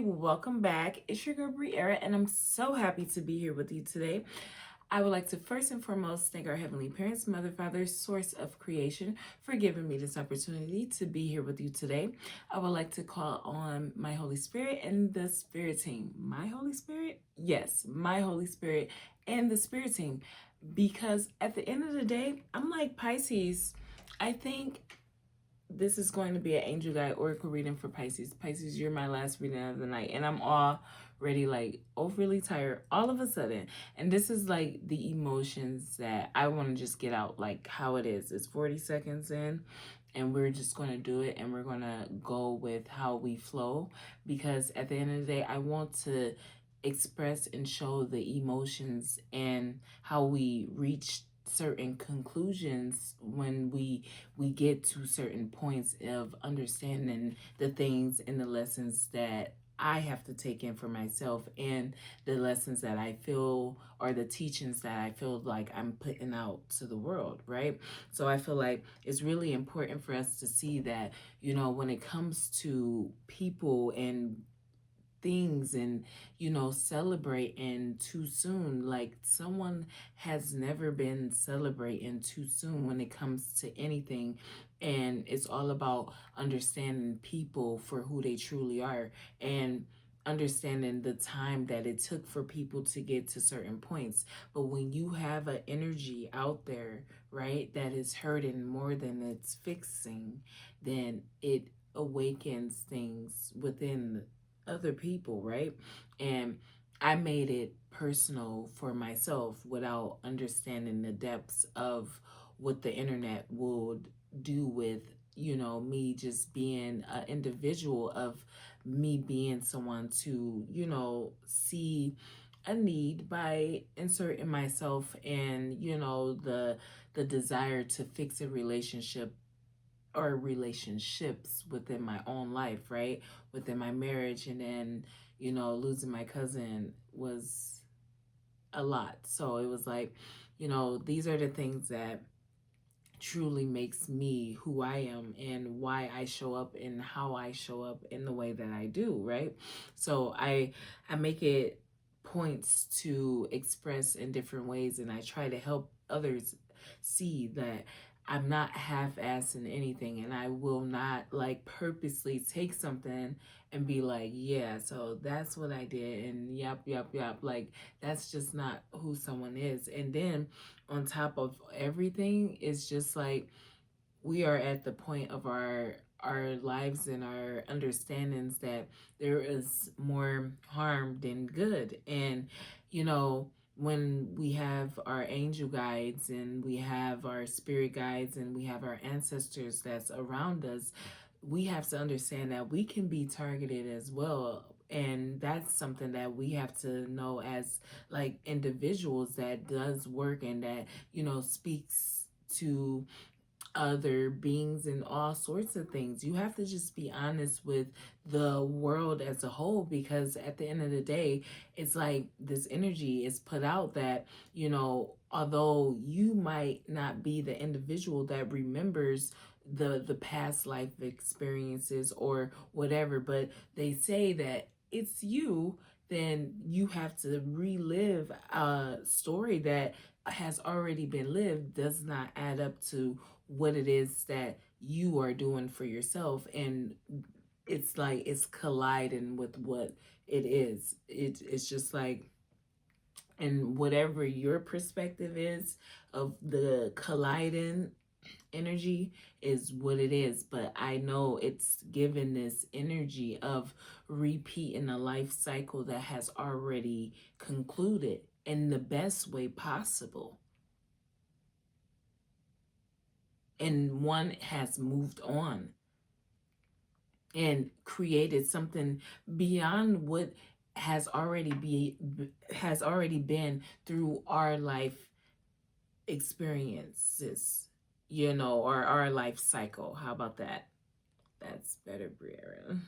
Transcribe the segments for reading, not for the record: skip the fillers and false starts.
welcome back. It's your girl Briera, and I'm so happy to be here with you today. I would like to first and foremost thank our Heavenly Parents, Mother, Father, Source of Creation, for giving me this opportunity to be here with you today. I would like to call on my Holy Spirit and the Spirit team. My Holy Spirit? Yes, my Holy Spirit and the Spirit team. Because at the end of the day, I'm like Pisces. I think this is going to be an angel guide oracle reading for Pisces. Pisces, you're my last reading of the night, and I'm already like overly tired all of a sudden. And this is like the emotions that I want to just get out, like how it is. It's 40 seconds in, and we're just going to do it, and we're going to go with how we flow, because at the end of the day, I want to express and show the emotions and how we reach certain conclusions when we get to certain points of understanding the things and the lessons that I have to take in for myself, and the lessons that I feel, or the teachings that I feel like I'm putting out to the world, right? So I feel like it's really important for us to see that, when it comes to people and things, and celebrating too soon, like someone has never been celebrating too soon when it comes to anything. And it's all about understanding people for who they truly are, and understanding the time that it took for people to get to certain points. But when you have an energy out there, right, that is hurting more than it's fixing, then it awakens things within other people, right? And I made it personal for myself without understanding the depths of what the internet would do with, me just being an individual, of me being someone to, see a need by inserting myself, and the desire to fix a relationship or relationships within my own life, right? Within my marriage. And then, losing my cousin was a lot. So it was like, these are the things that truly makes me who I am, and why I show up and how I show up in the way that I do, right? So I make it points to express in different ways, and I try to help others see that I'm not half-assing anything, and I will not like purposely take something and be like, yeah, so that's what I did, and yep. Like, that's just not who someone is. And then on top of everything, it's just like we are at the point of our lives and our understandings that there is more harm than good. And when we have our angel guides, and we have our spirit guides, and we have our ancestors that's around us, we have to understand that we can be targeted as well. And that's something that we have to know as like individuals, that does work, and that speaks to other beings and all sorts of things. You have to just be honest with the world as a whole, because at the end of the day, it's like this energy is put out that, although you might not be the individual that remembers the past life experiences or whatever, but they say that it's you, then you have to relive a story that has already been lived. Does not add up to what it is that you are doing for yourself. And it's like it's colliding with what it is. It's just like, and whatever your perspective is of the colliding energy is what it is. But I know it's given this energy of repeating a life cycle that has already concluded in the best way possible, and one has moved on and created something beyond what has already been through our life experiences, or our life cycle. How about that? That's better, Brianna.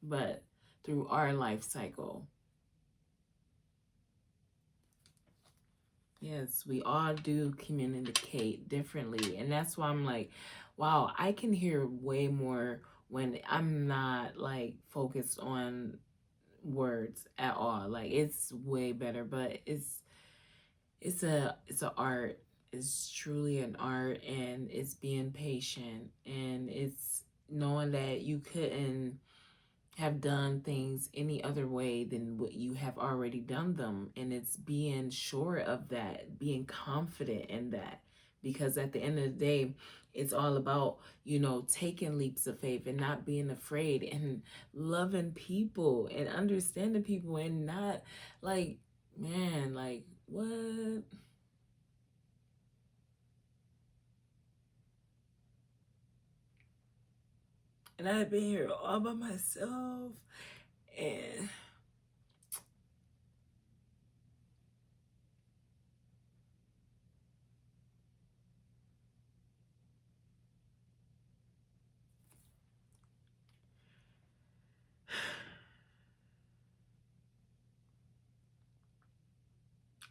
But through our life cycle, yes, we all do communicate differently. And that's why I'm like, wow, I can hear way more when I'm not like focused on words at all. Like it's way better, but it's a art. It's truly an art, and it's being patient, and it's knowing that you couldn't have done things any other way than what you have already done them, and it's being sure of that, being confident in that, because at the end of the day, it's all about, taking leaps of faith and not being afraid, and loving people and understanding people, and not like, man, like what. And I've been here all by myself, and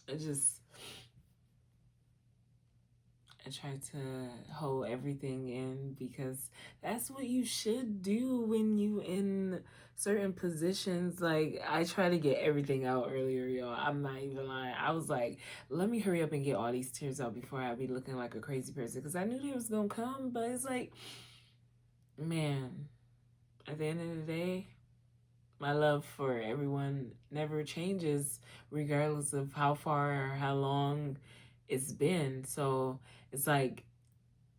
I just I try to hold everything in, because that's what you should do when you in certain positions. Like, I try to get everything out earlier, y'all. I'm not even lying. I was like, let me hurry up and get all these tears out before I be looking like a crazy person, because I knew they was gonna come. But it's like, man, at the end of the day, my love for everyone never changes, regardless of how far or how long it's been. So it's like,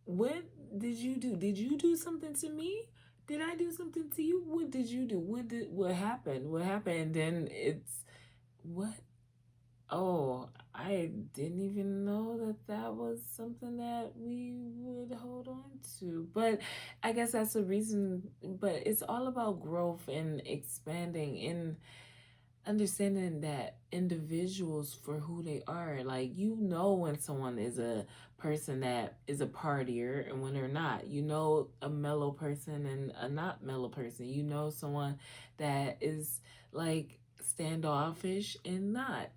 what did you do? Did you do something to me? Did I do something to you? What did you do? What happened? What happened? And it's what? Oh, I didn't even know that that was something that we would hold on to. But I guess that's the reason. But it's all about growth and expanding, and understanding that individuals for who they are. Like, when someone is a person that is a partier and when they're not. A mellow person and a not mellow person. Someone that is like standoffish and not.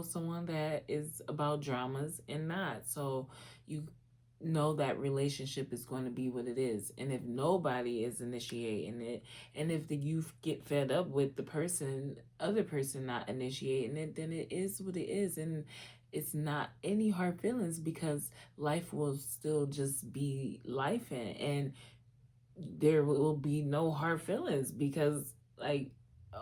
Someone that is about dramas and not. So you know that relationship is going to be what it is. And if nobody is initiating it, and if the youth get fed up with the other person not initiating it, then it is what it is. And it's not any hard feelings, because life will still just be life, and there will be no hard feelings, because, like,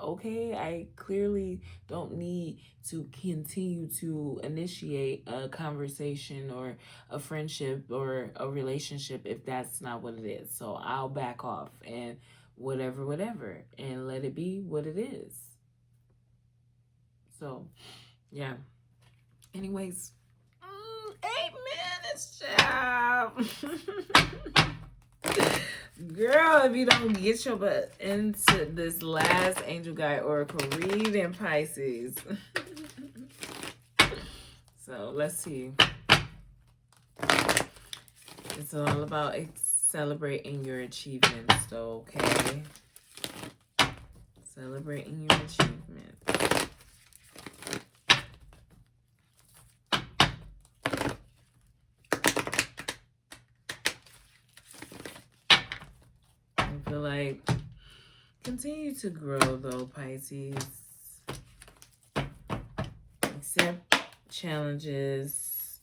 okay, I clearly don't need to continue to initiate a conversation or a friendship or a relationship if that's not what it is. So I'll back off, and whatever, and let it be what it is. So, yeah. Anyways, 8 minutes, child. Girl, if you don't get your butt into this last Angel Guide Oracle reading, Pisces. So let's see. It's all about celebrating your achievements, though, okay? Celebrating your achievements. I feel like continue to grow, though, Pisces. Accept challenges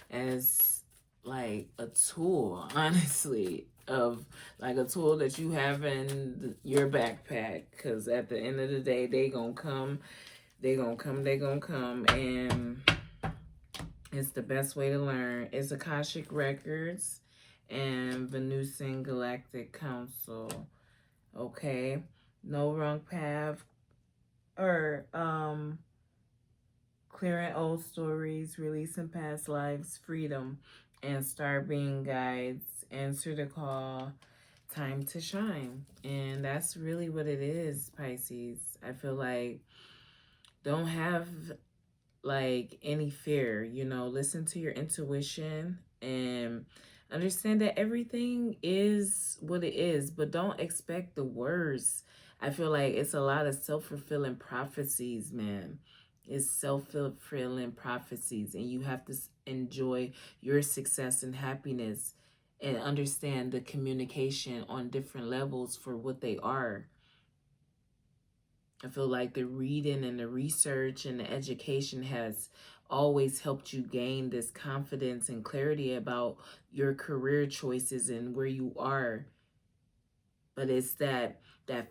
as like a tool, honestly, of like a tool that you have in your backpack, because at the end of the day, they gonna come, and it's the best way to learn. It's Akashic Records and Venusian Galactic Council. Okay, no wrong path, or clearing old stories, releasing past lives, freedom, and star being guides. Answer the call, time to shine. And that's really what it is, Pisces. I feel like don't have like any fear, listen to your intuition and understand that everything is what it is, but don't expect the worst. I feel like it's a lot of self-fulfilling prophecies, man. It's self-fulfilling prophecies, and you have to enjoy your success and happiness and understand the communication on different levels for what they are. I feel like the reading and the research and the education has always helped you gain this confidence and clarity about your career choices and where you are. But it's that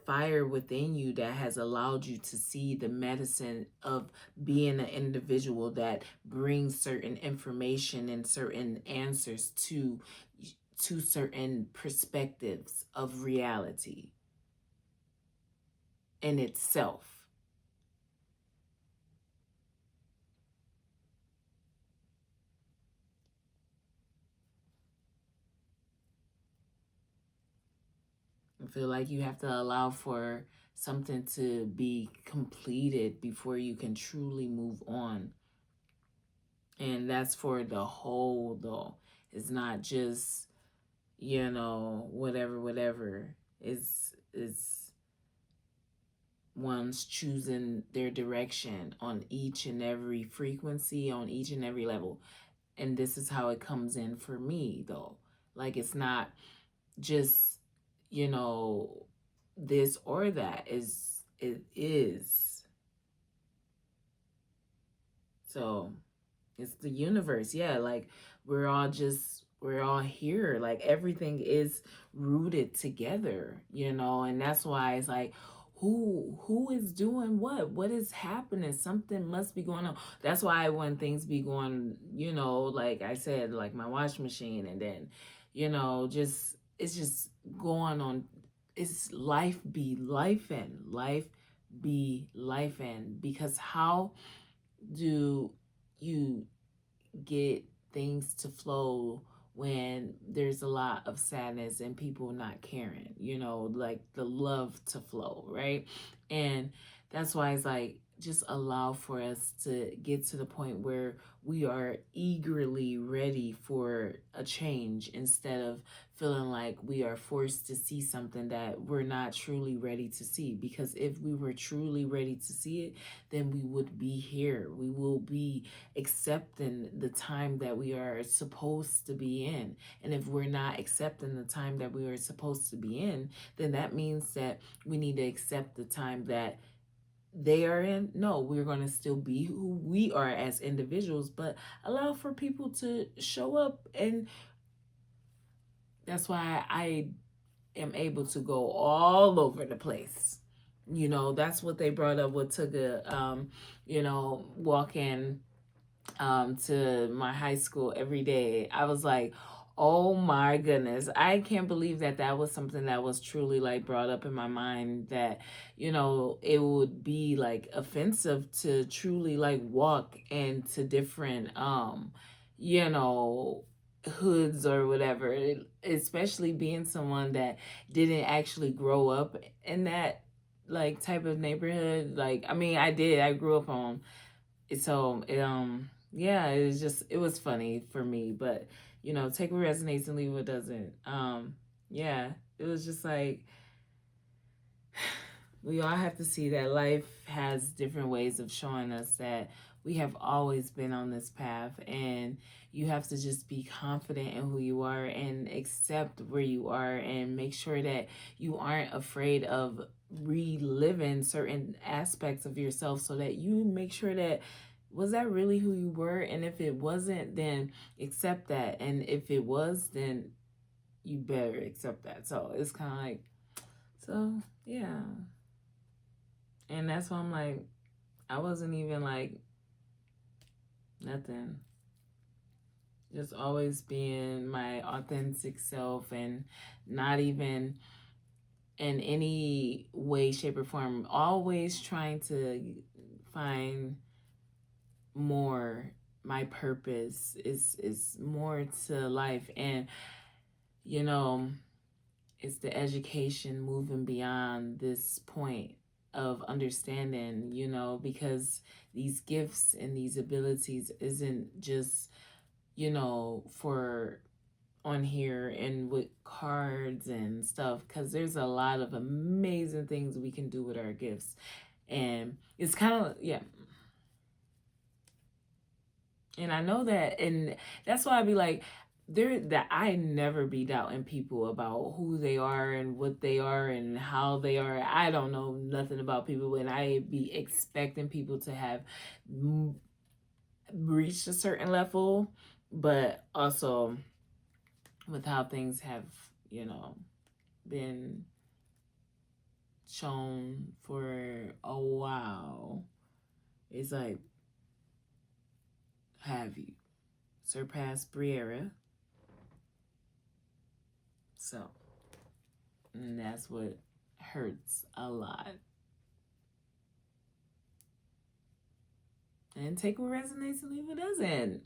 fire within you that has allowed you to see the medicine of being an individual that brings certain information and certain answers to certain perspectives of reality in itself. I feel like you have to allow for something to be completed before you can truly move on. And that's for the whole, though. It's not just, whatever. It's one's choosing their direction on each and every frequency, on each and every level. And this is how it comes in for me, though. Like, it's not just, this or that. It is. So it's the universe. Yeah, like we're all here. Like everything is rooted together, and that's why it's like who is doing what is happening, something must be going on. That's why when things be going, like I said, like my wash machine, and then just it's just going on. It's life be life, and life be life, and because how do you get things to flow when there's a lot of sadness and people not caring, like the love to flow, right? And that's why it's like just allow for us to get to the point where we are eagerly ready for a change instead of feeling like we are forced to see something that we're not truly ready to see. Because if we were truly ready to see it, then we would be here. We will be accepting the time that we are supposed to be in. And if we're not accepting the time that we are supposed to be in, then that means that we need to accept the time that they are in. No, we're going to still be who we are as individuals, but allow for people to show up. And that's why I am able to go all over the place. That's what they brought up with Tuga, walking to my high school every day. I was like, oh my goodness, I can't believe that was something that was truly like brought up in my mind, that it would be like offensive to truly like walk into different hoods or whatever, especially being someone that didn't actually grow up in that like type of neighborhood. Like, I mean, I grew up on it. So yeah, it was funny for me, but take what resonates and leave what doesn't. Yeah, it was just like we all have to see that life has different ways of showing us that we have always been on this path, and you have to just be confident in who you are and accept where you are, and make sure that you aren't afraid of reliving certain aspects of yourself, so that you make sure that was that really who you were, and if it wasn't, then accept that, and if it was, then you better accept that. So it's kind of like, so yeah. And that's why I'm like, I wasn't even like nothing. Just always being my authentic self, and not even in any way, shape, or form. Always trying to find more. My purpose is more to life. And, it's the education moving beyond this point of understanding, because these gifts and these abilities isn't just, for on here and with cards and stuff, because there's a lot of amazing things we can do with our gifts. And it's kind of, yeah. And I know that, and that's why I be like, that I never be doubting people about who they are and what they are and how they are. I don't know nothing about people, and I be expecting people to have reached a certain level, but also with how things have, been shown for a while, it's like, have you surpassed Briera? So, and that's what hurts a lot. And take what resonates and leave what doesn't.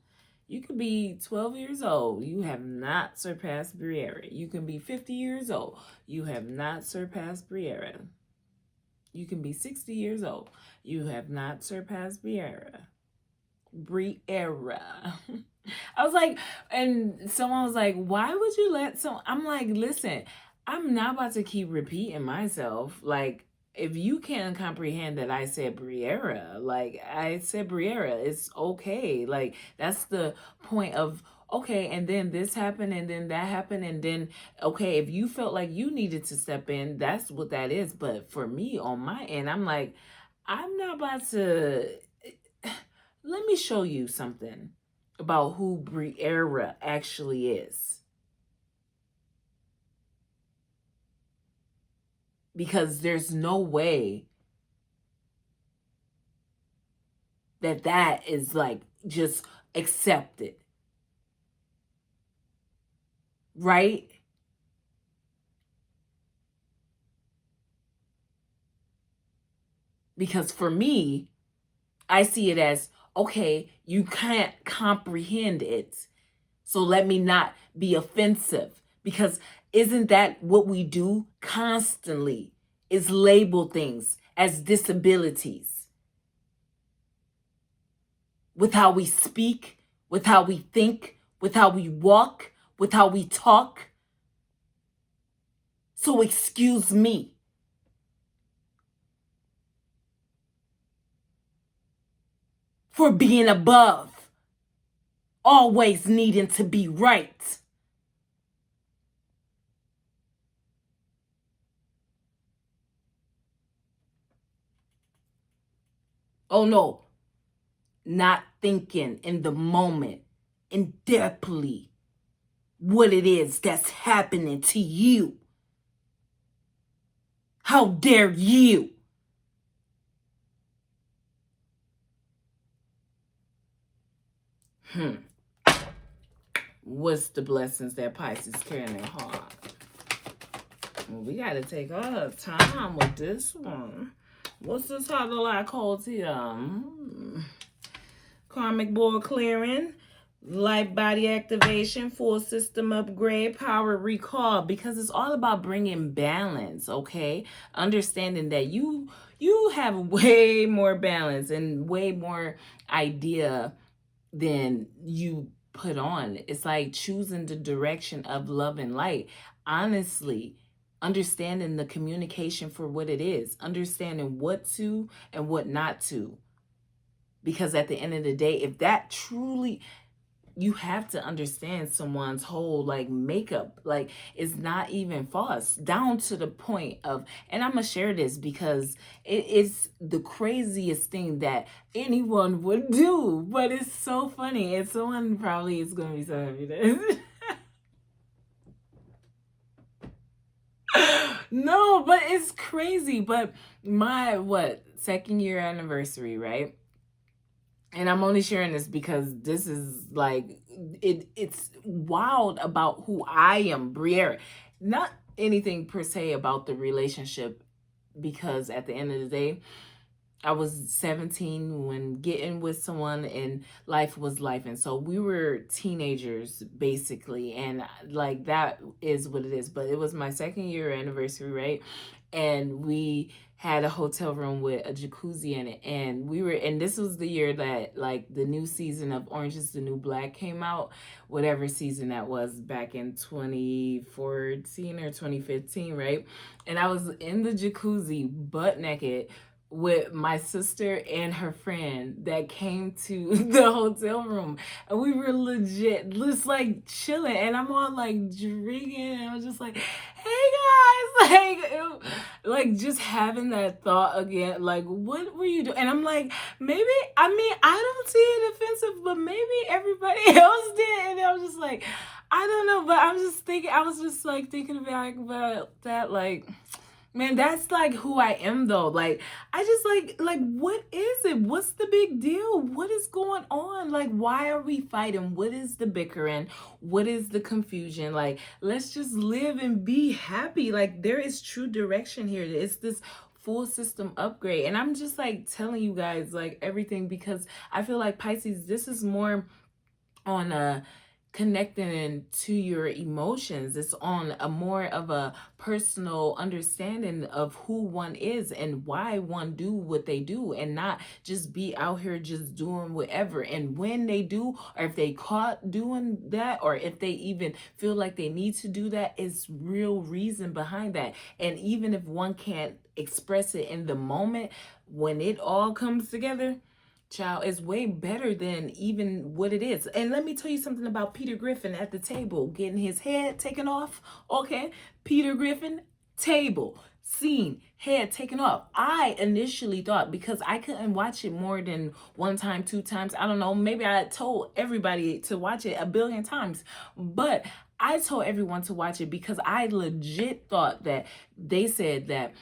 You could be 12 years old. You have not surpassed Briera. You can be 50 years old. You have not surpassed Briera. You can be 60 years old. You have not surpassed Briera. I was like, and someone was like, why would you let someone? I'm like, listen, I'm not about to keep repeating myself. Like, if you can't comprehend that I said Briera, like I said Briera, it's okay. Like, that's the point of, okay, and then this happened and then that happened. And then, okay, if you felt like you needed to step in, that's what that is. But for me on my end, I'm like, I'm not about to, let me show you something about who Briera actually is. Because there's no way that is like just accepted. Right? Because for me, I see it as, okay, you can't comprehend it. So let me not be offensive. Because isn't that what we do constantly? Is label things as disabilities. With how we speak, with how we think, with how we walk, with how we talk. So excuse me. For being above. Always needing to be right. Oh no. Not thinking in the moment, in depthly, what it is that's happening to you. How dare you? What's the blessings that Pisces carry in their heart? Well, we got to take our time with this one. What's this title I called here? Karmic board clearing, light body activation, full system upgrade, power recall, because it's all about bringing balance, okay? Understanding that you have way more balance and way more idea than you put on. It's like choosing the direction of love and light. Honestly, understanding the communication for what it is, understanding what to and what not to. Because at the end of the day, if that truly, you have to understand someone's whole like makeup, like it's not even false, down to the point of, and I'm gonna share this because it's the craziest thing that anyone would do, but it's so funny, and someone probably is gonna be so happy that no, but it's crazy. But my second year anniversary, right? And I'm only sharing this because this is like it's wild about who I am, Briera. Not anything per se about the relationship, because at the end of the day, I was 17 when getting with someone, and life was life. And so we were teenagers basically. And like that is what it is. But it was my second year anniversary, right? And we had a hotel room with a jacuzzi in it. And this was the year that like the new season of Orange is the New Black came out, whatever season that was back in 2014 or 2015, right? And I was in the jacuzzi butt naked with my sister and her friend that came to the hotel room, and we were legit just like chilling, and I'm all like drinking, and I was just like, hey guys, like just having that thought again, like what were you doing? And I'm like, maybe, I mean, I don't see it offensive, but maybe everybody else did. And I was just like, I don't know, but I'm just thinking, I was just like thinking about that, like, man, that's like who I am though. Like, I just like what is it? What's the big deal? What is going on? Like, why are we fighting? What is the bickering? What is the confusion? Like, let's just live and be happy. Like, there is true direction here. It's this full system upgrade. And I'm just like telling you guys like everything, because I feel like Pisces, this is more on a connecting to your emotions. It's on a more of a personal understanding of who one is and why one do what they do, and not just be out here just doing whatever. And when they do, or if they caught doing that, or if they even feel like they need to do that, is real reason behind that. And even if one can't express it in the moment, when it all comes together, child, is way better than even what it is. And let me tell you something about Peter Griffin at the table getting his head taken off. Okay, Peter Griffin, table, scene, head taken off. I initially thought, because I couldn't watch it more than one time, two times, I don't know, maybe I told everybody to watch it a billion times, but I told everyone to watch it because I legit thought that they said that,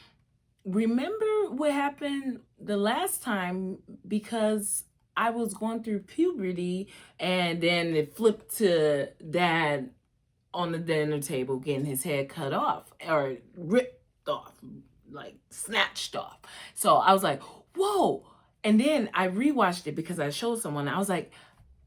remember what happened the last time, because I was going through puberty, and then it flipped to dad on the dinner table getting his head cut off or ripped off, like snatched off. So I was like, whoa. And then I rewatched it because I showed someone. I was like,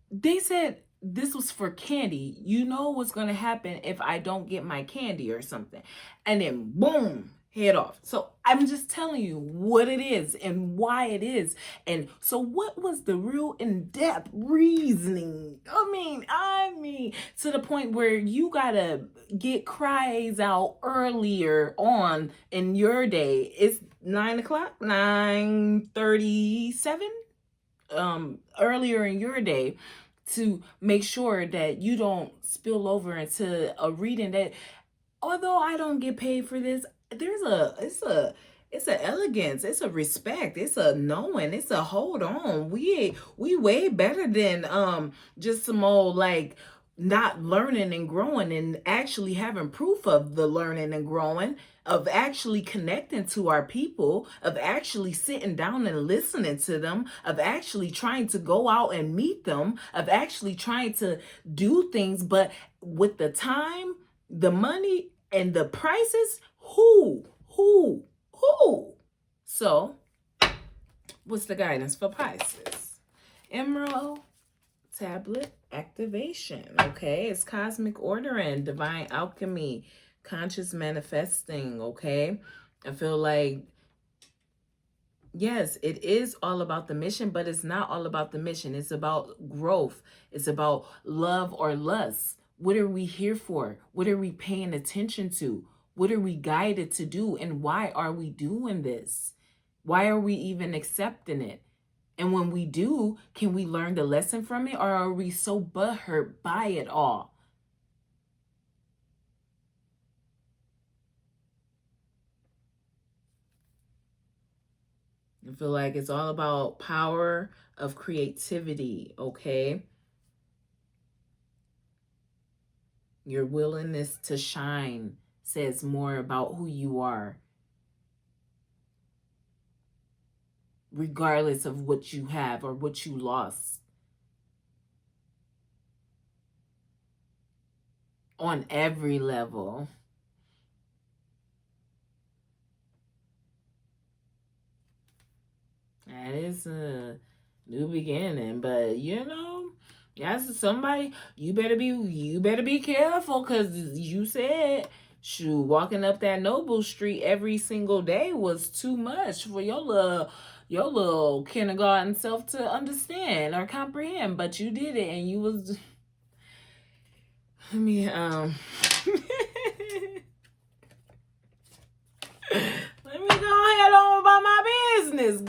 they said this was for candy. You know what's going to happen if I don't get my candy or something. And then boom, head off. So I'm just telling you what it is and why it is. And so what was the real in-depth reasoning? I mean, to the point where you gotta get cries out earlier on in your day. It's 9 o'clock, 9:37, earlier in your day, to make sure that you don't spill over into a reading that, although I don't get paid for this, it's a elegance, it's a respect, it's a knowing, it's a hold on. We way better than just some old like not learning and growing, and actually having proof of the learning and growing, of actually connecting to our people, of actually sitting down and listening to them, of actually trying to go out and meet them, of actually trying to do things. But with the time, the money, and the prices, who? So, what's the guidance for Pisces? Emerald tablet activation, okay? It's cosmic ordering, divine alchemy, conscious manifesting, okay? I feel like, yes, it is all about the mission, but it's not all about the mission. It's about growth. It's about love or lust. What are we here for? What are we paying attention to? What are we guided to do? And why are we doing this? Why are we even accepting it? And when we do, can we learn the lesson from it? Or are we so butthurt by it all? I feel like it's all about power of creativity, okay? Your willingness to shine says more about who you are, regardless of what you have or what you lost. On every level. That is a new beginning, but you know, yes, somebody, you better be careful, because you said, shoot, walking up that Noble Street every single day was too much for your little kindergarten self to understand or comprehend, but you did it, and you was, I mean, let me go ahead on about my business,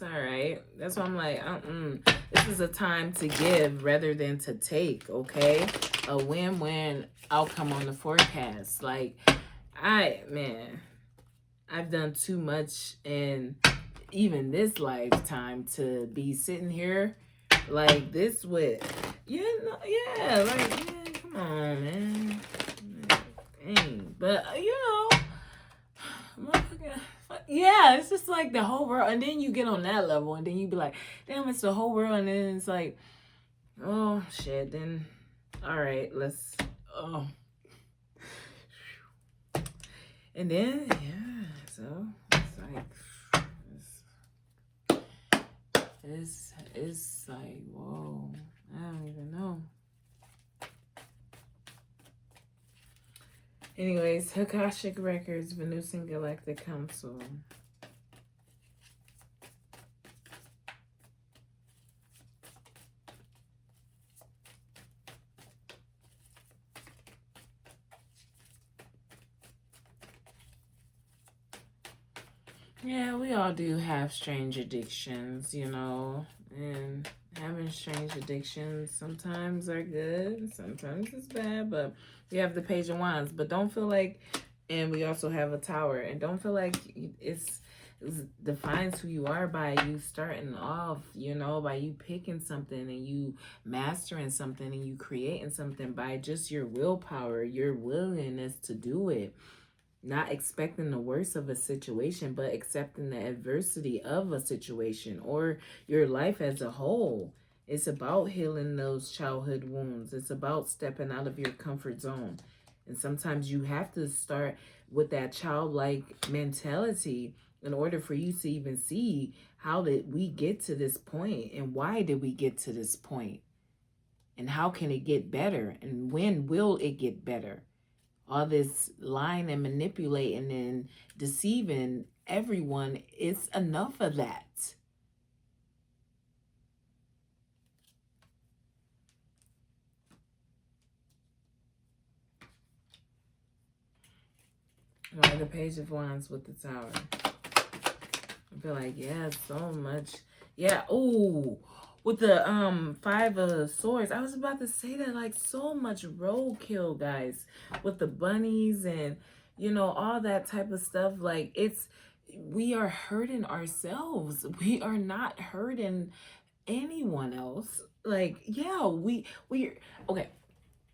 It's all right. That's why I'm like, this is a time to give rather than to take, okay? A win-win outcome on the forecast. Like, I've done too much in even this lifetime to be sitting here like this with, come on, man. Dang. But, yeah, it's just like the whole world. And then you get on that level and then you be like, damn, it's the whole world. And then it's like, oh, shit. Then, all right, oh. And then, yeah, so it's like, it's like, whoa, I don't even know. Anyways, Akashic Records, Venusian Galactic Council. Yeah, we all do have strange addictions, and having strange addictions sometimes are good, sometimes it's bad, but we have the Page of Wands, but don't feel like, and we also have a Tower, and don't feel like it defines who you are by you starting off, by you picking something and you mastering something and you creating something by just your willpower, your willingness to do it. Not expecting the worst of a situation, but accepting the adversity of a situation or your life as a whole. It's about healing those childhood wounds. It's about stepping out of your comfort zone. And sometimes you have to start with that childlike mentality in order for you to even see how did we get to this point and why did we get to this point and how can it get better and when will it get better. All this lying and manipulating and deceiving everyone, it's enough of that. Right, the Page of Wands with the Tower. I feel like, yeah, so much. Yeah, ooh, with the Five of Swords. I was about to say that, like, so much roadkill, guys, with the bunnies and, all that type of stuff. Like, we are hurting ourselves. We are not hurting anyone else. Like, yeah, okay.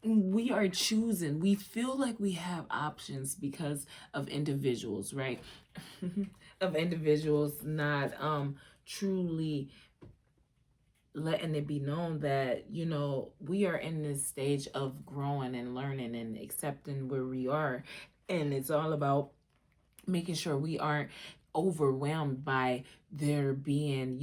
We are choosing. We feel like we have options because of individuals, right? Of individuals not truly letting it be known that we are in this stage of growing and learning and accepting where we are, and it's all about making sure we aren't overwhelmed by there being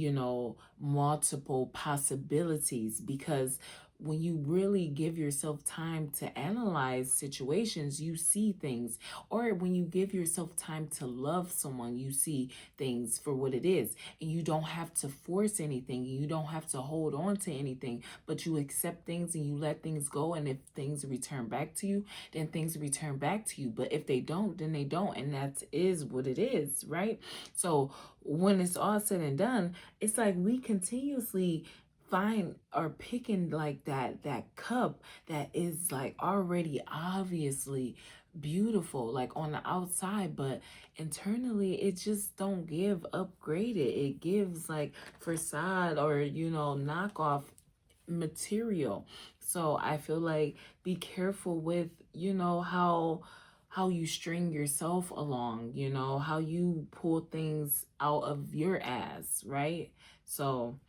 multiple possibilities, because when you really give yourself time to analyze situations, you see things. Or when you give yourself time to love someone, you see things for what it is. And you don't have to force anything. You don't have to hold on to anything, but you accept things and you let things go. And if things return back to you, then things return back to you. But if they don't, then they don't. And that is what it is, right? So when it's all said and done, it's like we continuously find or picking like that cup that is like already obviously beautiful, like on the outside, but internally it just don't give upgraded. It gives like facade or knockoff material. So I feel like be careful with how you string yourself along, how you pull things out of your ass, right? So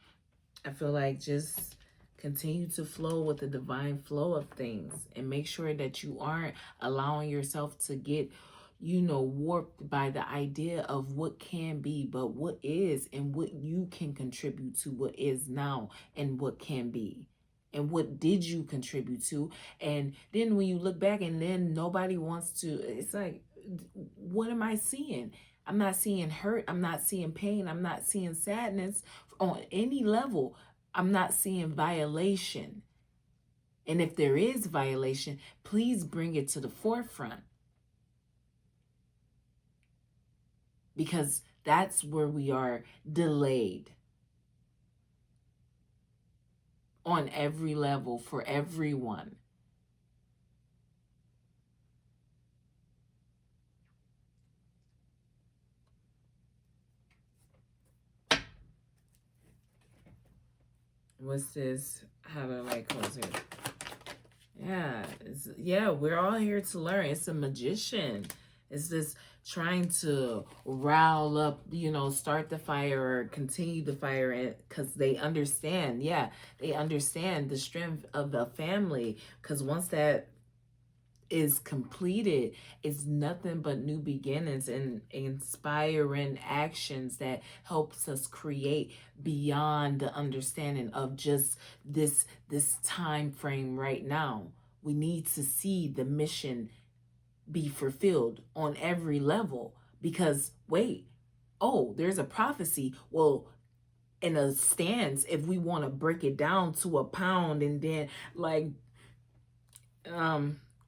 I feel like just continue to flow with the divine flow of things and make sure that you aren't allowing yourself to get, warped by the idea of what can be, but what is and what you can contribute to what is now and what can be. And what did you contribute to? And then when you look back and then nobody wants to, it's like, what am I seeing? I'm not seeing hurt. I'm not seeing pain. I'm not seeing sadness on any level. I'm not seeing violation. And if there is violation, please bring it to the forefront. Because That's where we are delayed on every level for everyone. What's this? How to like close it? Yeah, we're all here to learn. It's a magician. It's this trying to rile up, start the fire or continue the fire, because they understand. Yeah, they understand the strength of the family. Because once that is completed, it's nothing but new beginnings and inspiring actions that helps us create beyond the understanding of just this time frame right now. We need to see the mission be fulfilled on every level, because wait, oh, there's a prophecy. Well, in a stance, if we want to break it down to a pound, and then like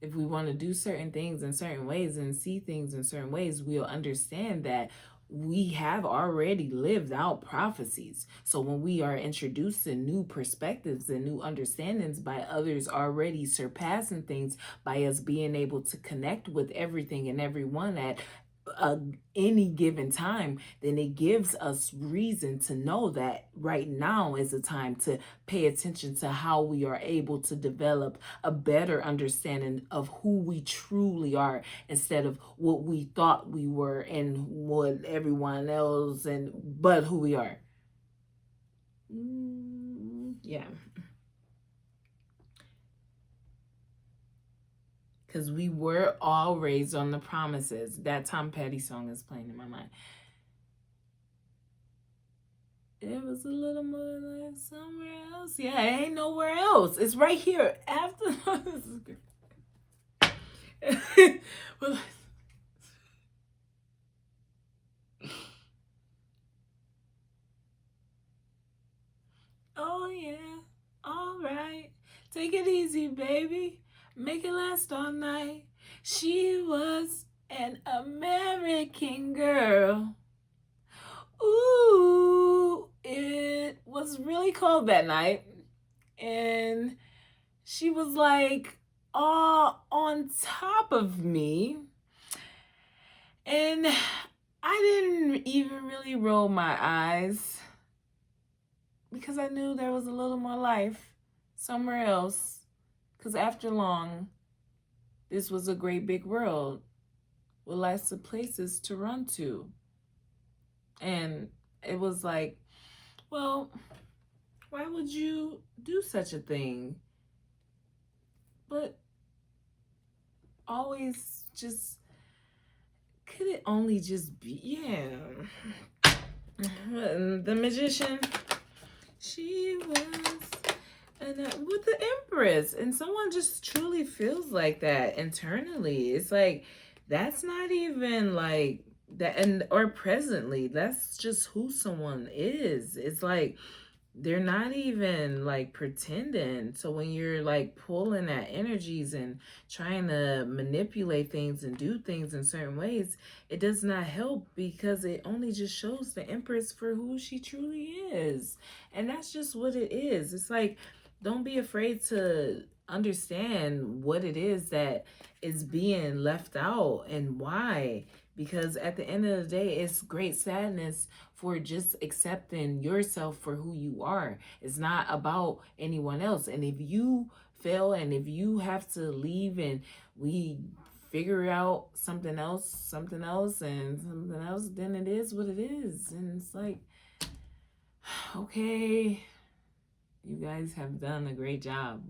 if we want to do certain things in certain ways and see things in certain ways, we'll understand that we have already lived out prophecies. So when we are introducing new perspectives and new understandings by others already surpassing things, by us being able to connect with everything and everyone at any given time, then it gives us reason to know that right now is a time to pay attention to how we are able to develop a better understanding of who we truly are, instead of what we thought we were and what everyone else, and but who we are. Yeah. Because we were all raised on the promises. That Tom Petty song is playing in my mind. It was a little more like somewhere else. Yeah, it ain't nowhere else. It's right here after. Oh, yeah. All right. Take it easy, baby. Make it last all night. She was an American girl. Ooh, it was really cold that night. And she was like all on top of me. And I didn't even really roll my eyes, because I knew there was a little more life somewhere else. Because after long, this was a great big world with lots of places to run to. And it was like, well, why would you do such a thing? But always just, could it only just be, yeah. The magician, she was with the Empress, and someone just truly feels like that internally. It's like, that's not even like that, and or presently, that's just who someone is. It's like they're not even like pretending. So when you're like pulling at energies and trying to manipulate things and do things in certain ways, it does not help, because it only just shows the Empress for who she truly is. And that's just what it is. It's like, don't be afraid to understand what it is that is being left out and why. Because at the end of the day, it's great sadness for just accepting yourself for who you are. It's not about anyone else. And if you fail, and if you have to leave, and we figure out something else, then it is what it is. And it's like, okay, you guys have done a great job.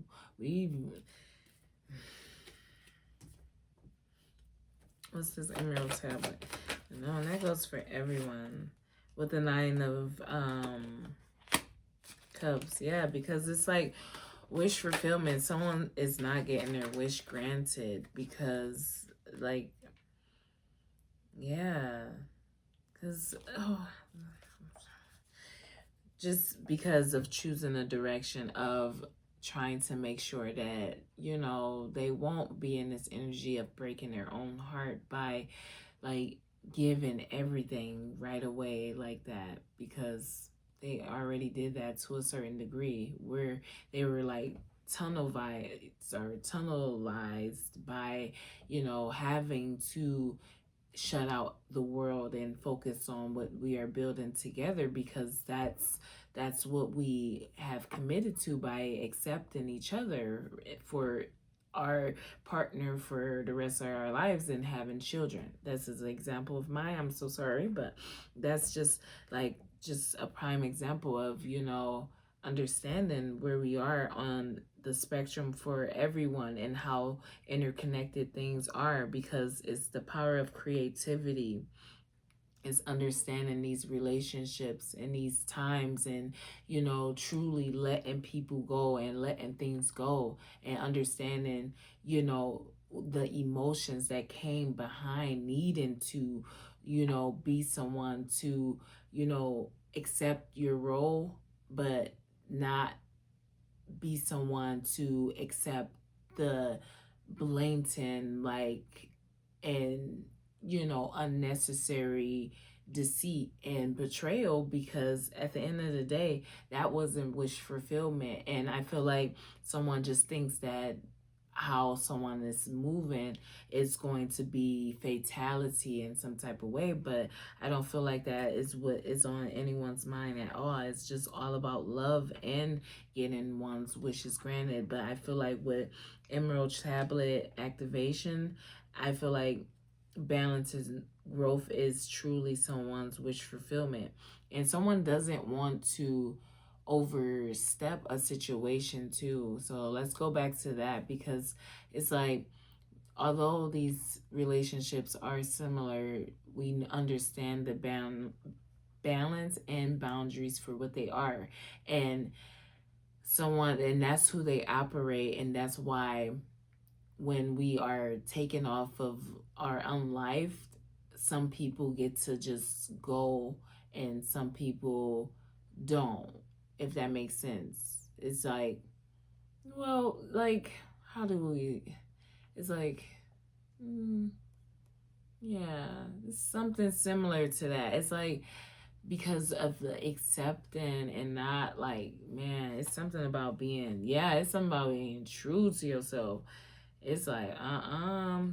What's this emerald tablet? No, and that goes for everyone. With the 9 of cups. Yeah, because it's like wish fulfillment. Someone is not getting their wish granted because, like, yeah, because just because of choosing a direction of trying to make sure that, they won't be in this energy of breaking their own heart by like giving everything right away like that, because they already did that to a certain degree, where they were like tunnelized by, having to shut out the world and focus on what we are building together, because that's what we have committed to by accepting each other for our partner for the rest of our lives and having children. This is an example of mine. I'm so sorry, but that's just a prime example of, understanding where we are on the spectrum for everyone and how interconnected things are, because it's the power of creativity. It's understanding these relationships and these times, and truly letting people go and letting things go, and understanding the emotions that came behind needing to be someone to accept your role, but not be someone to accept the blatant, and unnecessary deceit and betrayal, because at the end of the day, that wasn't wish fulfillment. And I feel like someone just thinks that how someone is moving is going to be fatality in some type of way, but I don't feel like that is what is on anyone's mind at all. It's just all about love and getting one's wishes granted. But I feel like with Emerald Tablet activation, I feel like balance is growth is truly someone's wish fulfillment, and someone doesn't want to overstep a situation too. So let's go back to that, because it's like, although these relationships are similar, we understand the balance and boundaries for what they are, and that's who they operate. And that's why when we are taken off of our own life, some people get to just go and some people don't, if that makes sense. It's like, well, like, how do we, it's like, yeah, it's something similar to that. It's like, because of the accepting and not like, man, it's something about it's something about being true to yourself. It's like,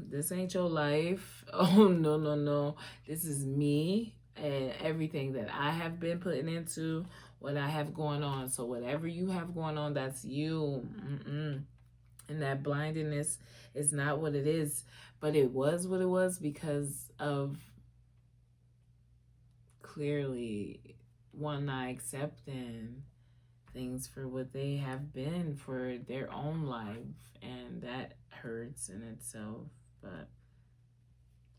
this ain't your life. Oh, no, no, no. This is me and everything that I have been putting into what I have going on. So whatever you have going on, that's you. And that blindness is not what it is, but it was what it was because of clearly one not accepting things for what they have been for their own life, and that hurts in itself. But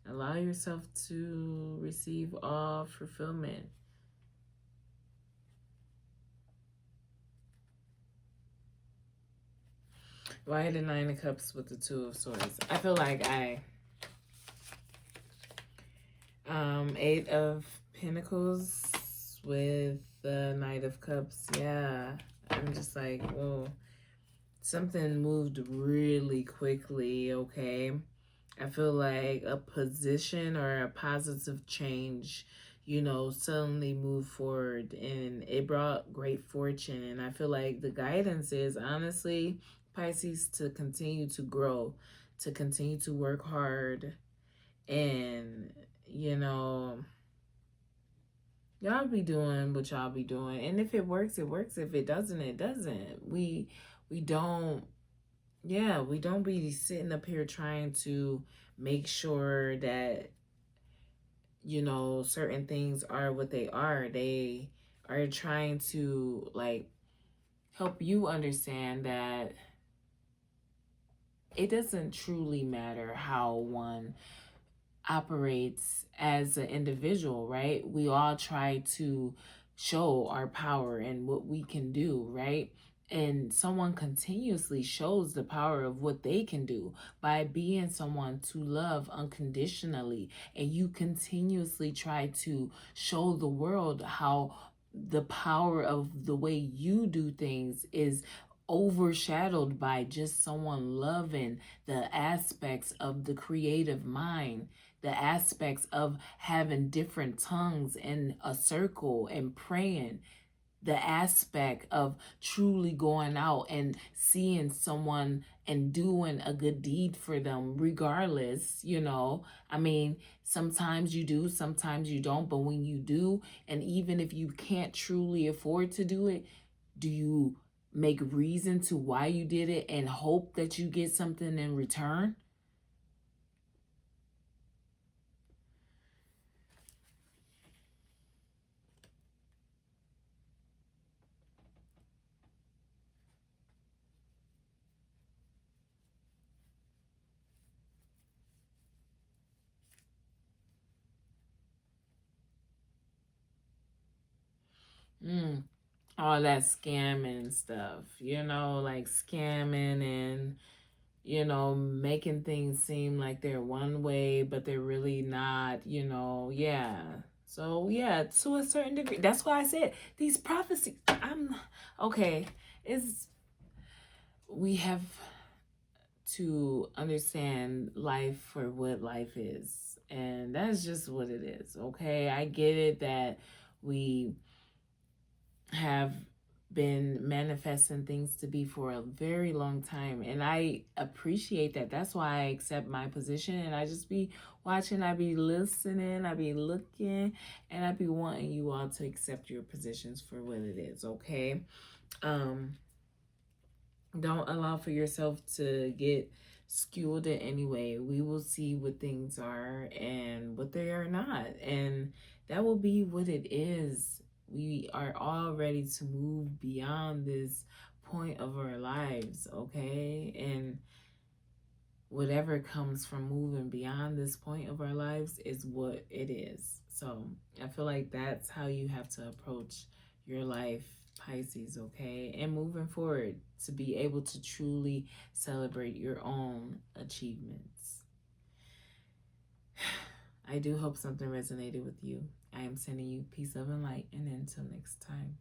allow yourself to receive all fulfillment. Why the Nine of Cups with the Two of Swords? I feel like Eight of Pentacles with the Knight of Cups. Yeah, I'm just like, whoa. Something moved really quickly, okay? I feel like a position or a positive change, suddenly moved forward, and it brought great fortune. And I feel like the guidance is, honestly, Pisces, to continue to grow, to continue to work hard, and, y'all be doing what y'all be doing. And if it works, it works. If it doesn't, it doesn't. We don't we don't be sitting up here trying to make sure that, certain things are what they are. They are trying to, like, help you understand that it doesn't truly matter how one operates as an individual, right? We all try to show our power and what we can do, right? And someone continuously shows the power of what they can do by being someone to love unconditionally. And you continuously try to show the world how the power of the way you do things is overshadowed by just someone loving the aspects of the creative mind, the aspects of having different tongues in a circle and praying, the aspect of truly going out and seeing someone and doing a good deed for them regardless. I mean, sometimes you do, sometimes you don't, but when you do, and even if you can't truly afford to do it, do you make reason to why you did it and hope that you get something in return? mm, all that scamming stuff, like scamming and making things seem like they're one way, but they're really not, yeah. So, yeah, to a certain degree. That's why I said these prophecies, okay, is we have to understand life for what life is. And that's just what it is, okay? I get it that we have been manifesting things to be for a very long time, and I appreciate that. That's why I accept my position, and I just be watching, I be listening, I be looking, and I be wanting you all to accept your positions for what it is, okay? um don't allow for yourself to get skewed in any way. We will see what things are and what they are not. And that will be what it is. We are all ready to move beyond this point of our lives, okay? And whatever comes from moving beyond this point of our lives is what it is. So I feel like that's how you have to approach your life, Pisces, okay? And moving forward to be able to truly celebrate your own achievements. I do hope something resonated with you. I am sending you peace, love, and light. And until next time.